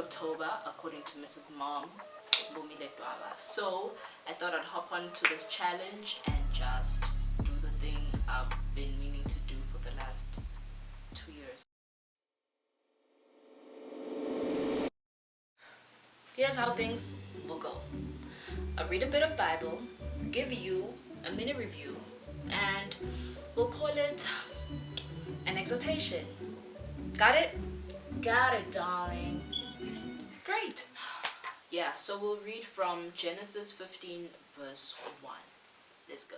October, according to Mrs. Mom. So I thought I'd hop onto this challenge and just do the thing I've been meaning to do for the last 2 years. Here's how things will go. I'll read a bit of Bible, give you a mini review, and we'll call it an exhortation. Got it? Got it, darling. Great. Yeah, so we'll read from Genesis 15 verse 1. Let's go.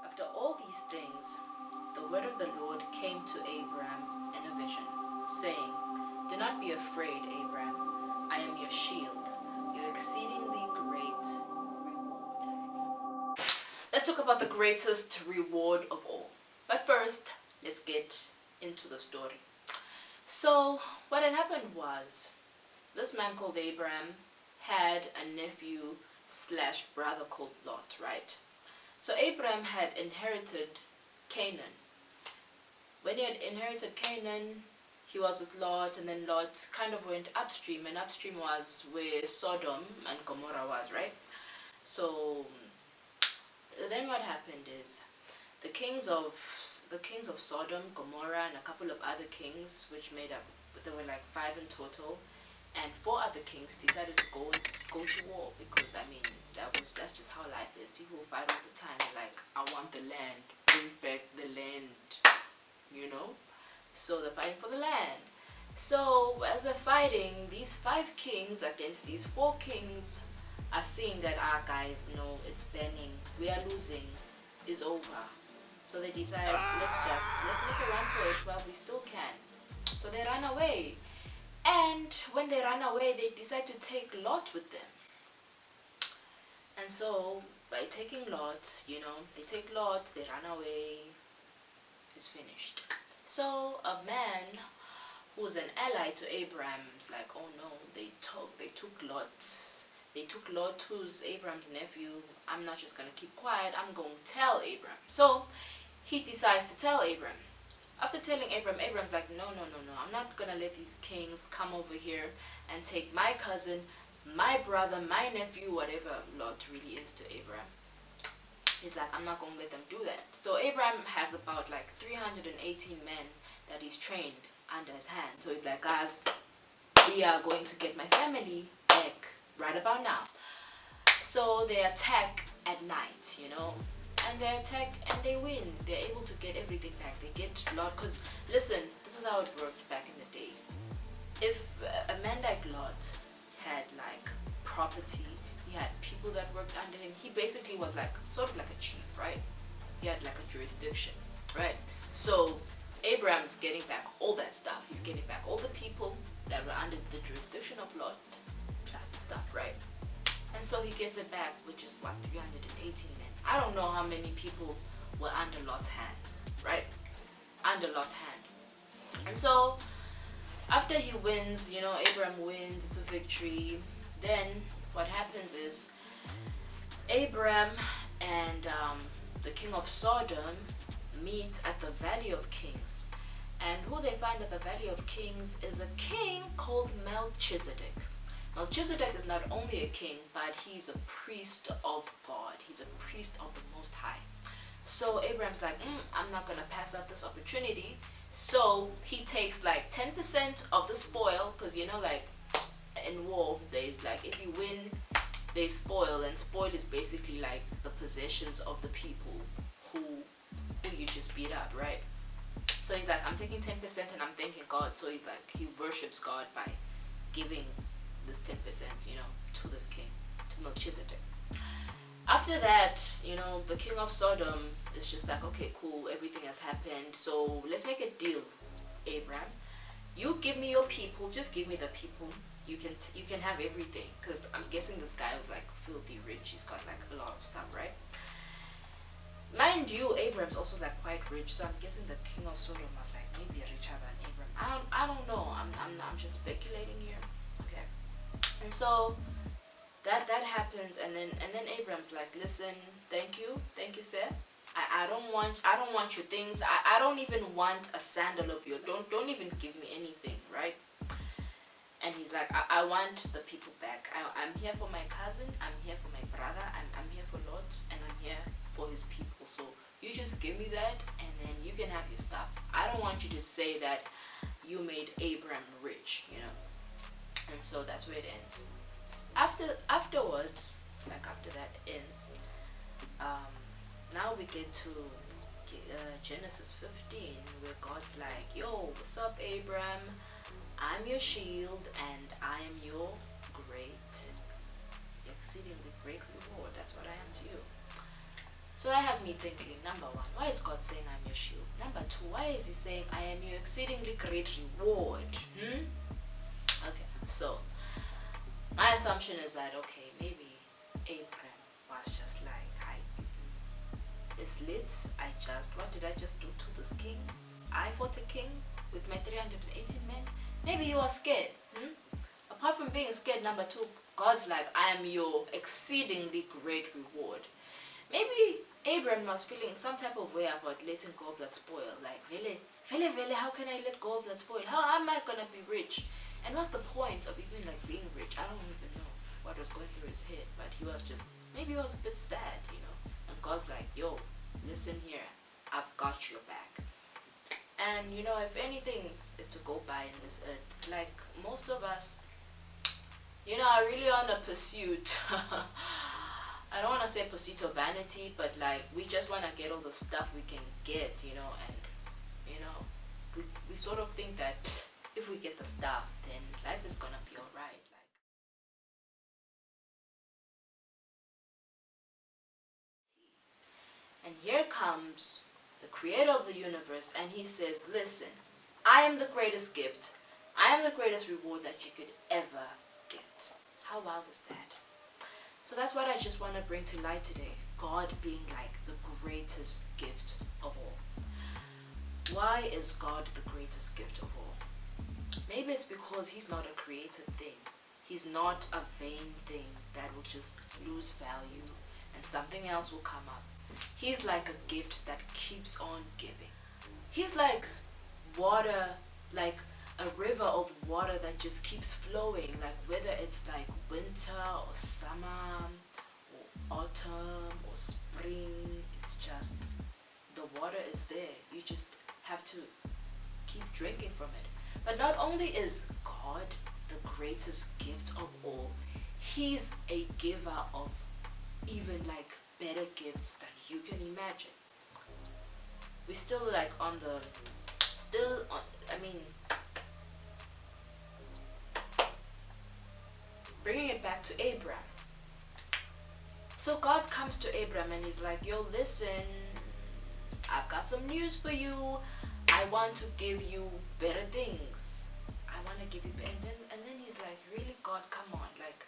After all these things, the word of the Lord came to Abram in a vision, saying, "Do not be afraid, Abram. I am your shield, your exceedingly great reward." Let's talk about the greatest reward of all. But first, let's get into the story. So, what had happened was, this man called Abram had a nephew slash brother called Lot, right? So Abram had inherited Canaan. When he had inherited Canaan, he was with Lot, and then Lot kind of went upstream, and upstream was where Sodom and Gomorrah was, right? So then what happened is the kings of Sodom, Gomorrah, and a couple of other kings, which made up, there were like 5 in total, and 4 other kings decided to go to war, because I mean that's just how life is. People fight all the time, like, I want the land, bring back the land, you know. So they're fighting for the land. So as they're fighting, these 5 kings against these 4 kings are seeing that, guys, no, it's burning, we are losing, it's over. So they decide, let's make a run for it while we still can. So they run away. And when they run away, they decide to take Lot with them. And so by taking Lot, they take Lot, they run away, it's finished. So a man who's an ally to Abraham's like, oh no, they took Lot, who's Abraham's nephew. I'm not just gonna keep quiet, I'm gonna tell Abraham. So he decides to tell Abraham. After telling Abraham, Abraham's like, no, I'm not gonna let these kings come over here and take my cousin, my brother, my nephew, whatever Lot really is to Abraham. He's like, I'm not gonna let them do that. So Abraham has about like 318 men that he's trained under his hand. So he's like, guys, we are going to get my family back right about now. So they attack at night, and they attack and they win. They're able to get everything back. They get Lot, because listen, this is how it worked back in the day. If a man like Lot had like property, he had people that worked under him, he basically was like sort of like a chief, right? He had like a jurisdiction, right? So Abraham's getting back all that stuff. He's getting back all the people that were under the jurisdiction of Lot, plus the stuff, right? And so he gets it back, which is what, 318 men. I don't know how many people were under Lot's hand, right? Under Lot's hand. And so after he wins, Abraham wins, it's a victory. Then what happens is Abraham and the king of Sodom meet at the Valley of Kings. And who they find at the Valley of Kings is a king called Melchizedek. Melchizedek is not only a king, but he's a priest of God. He's a priest of the Most High. So Abraham's like, I'm not going to pass up this opportunity. So he takes like 10% of the spoil, because like in war, there's like, if you win, they spoil, and spoil is basically like the possessions of the people who you just beat up, right? So he's like, I'm taking 10% and I'm thanking God. So he's like, he worships God by giving this 10%, to this king, to Melchizedek. After that, the king of Sodom is just like, okay, cool, everything has happened, so let's make a deal, Abraham. You give me your people, just give me the people. You can have everything, because I'm guessing this guy was like filthy rich. He's got like a lot of stuff, right? Mind you, Abraham's also like quite rich, so I'm guessing the king of Sodom was like maybe richer than Abraham. I don't know. I'm just speculating here. Okay. And so that happens, and then Abraham's like, listen, thank you, sir. I don't want your things. I don't even want a sandal of yours. Don't even give me anything, right? And he's like, I want the people back. I'm here for my cousin, I'm here for my brother, I'm here for Lot, and I'm here for his people. So you just give me that, and then you can have your stuff. I don't want you to say that you made Abraham rich, you know. And so that's where it ends. Afterwards, like after that ends, now we get to Genesis 15, where God's like, yo, what's up, Abraham? I'm your shield, and I am your exceedingly great reward. That's what I am to you. So that has me thinking, number one, why is God saying I'm your shield? Number two, why is he saying I am your exceedingly great reward? Okay, so my assumption is that, okay, maybe Abraham was just like, it's lit. What did I just do to this king? I fought a king with my 318 men. Maybe he was scared. Apart from being scared, number two, God's like, I am your exceedingly great reward. Maybe Abraham was feeling some type of way about letting go of that spoil. Like, vele, how can I let go of that spoil? How am I gonna be rich? And what's the point of even like being rich? I don't even know what was going through his head, but maybe he was a bit sad, you know. And God's like, yo, listen here, I've got your back. And you know, if anything is to go by in this earth, like most of us, you know, are really on a pursuit. I don't want to say pursuit of vanity, but like we just want to get all the stuff we can get, you know, and you know, we sort of think that if we get the stuff, then life is gonna be alright. Like, and here comes the creator of the universe, and he says, listen, I am the greatest gift. I am the greatest reward that you could ever get. How wild is that? So that's what I just want to bring to light today. God being like the greatest gift of all. Why is God the greatest gift of all? Maybe it's because he's not a created thing. He's not a vain thing that will just lose value and something else will come up. He's like a gift that keeps on giving. He's like water, like a river of water that just keeps flowing, like whether it's like winter or summer or autumn or spring, it's just the water is there. You just have to keep drinking from it. But not only is God the greatest gift of all, he's a giver of even like better gifts than you can imagine. We still like bringing it back to Abraham. So God comes to Abraham and he's like, yo, listen, I've got some news for you. I want to give you better things. I want to give you better. And then he's like, really, God, come on. Like,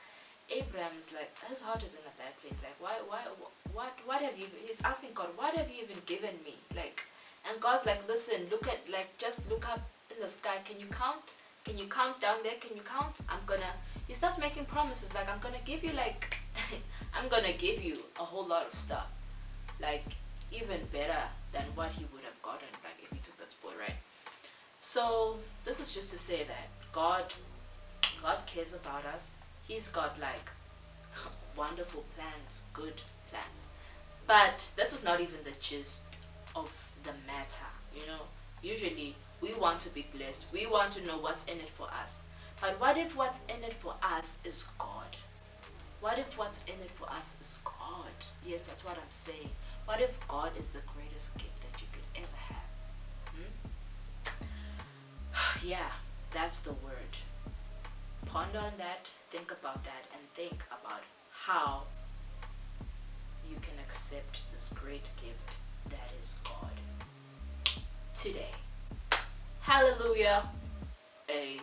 Abraham's like, his heart is in a bad place. Like, what have you, he's asking God, what have you even given me? Like, and God's like, listen, just look up in the sky. Can you count? Can you count down there? Can you count? He starts making promises like, I'm gonna give you like, I'm gonna give you a whole lot of stuff. Like, even better than what he would have gotten, like if he took that spoil, right? So, this is just to say that God cares about us. He's got like wonderful plans, good plans. But this is not even the gist of the matter, you know. Usually, we want to be blessed. We want to know what's in it for us. But what if what's in it for us is God? What if what's in it for us is God? Yes, that's what I'm saying. What if God is the greatest gift that you could ever have? Yeah, that's the word. Ponder on that, think about that, and think about how you can accept this great gift that is God today. Hallelujah. Amen.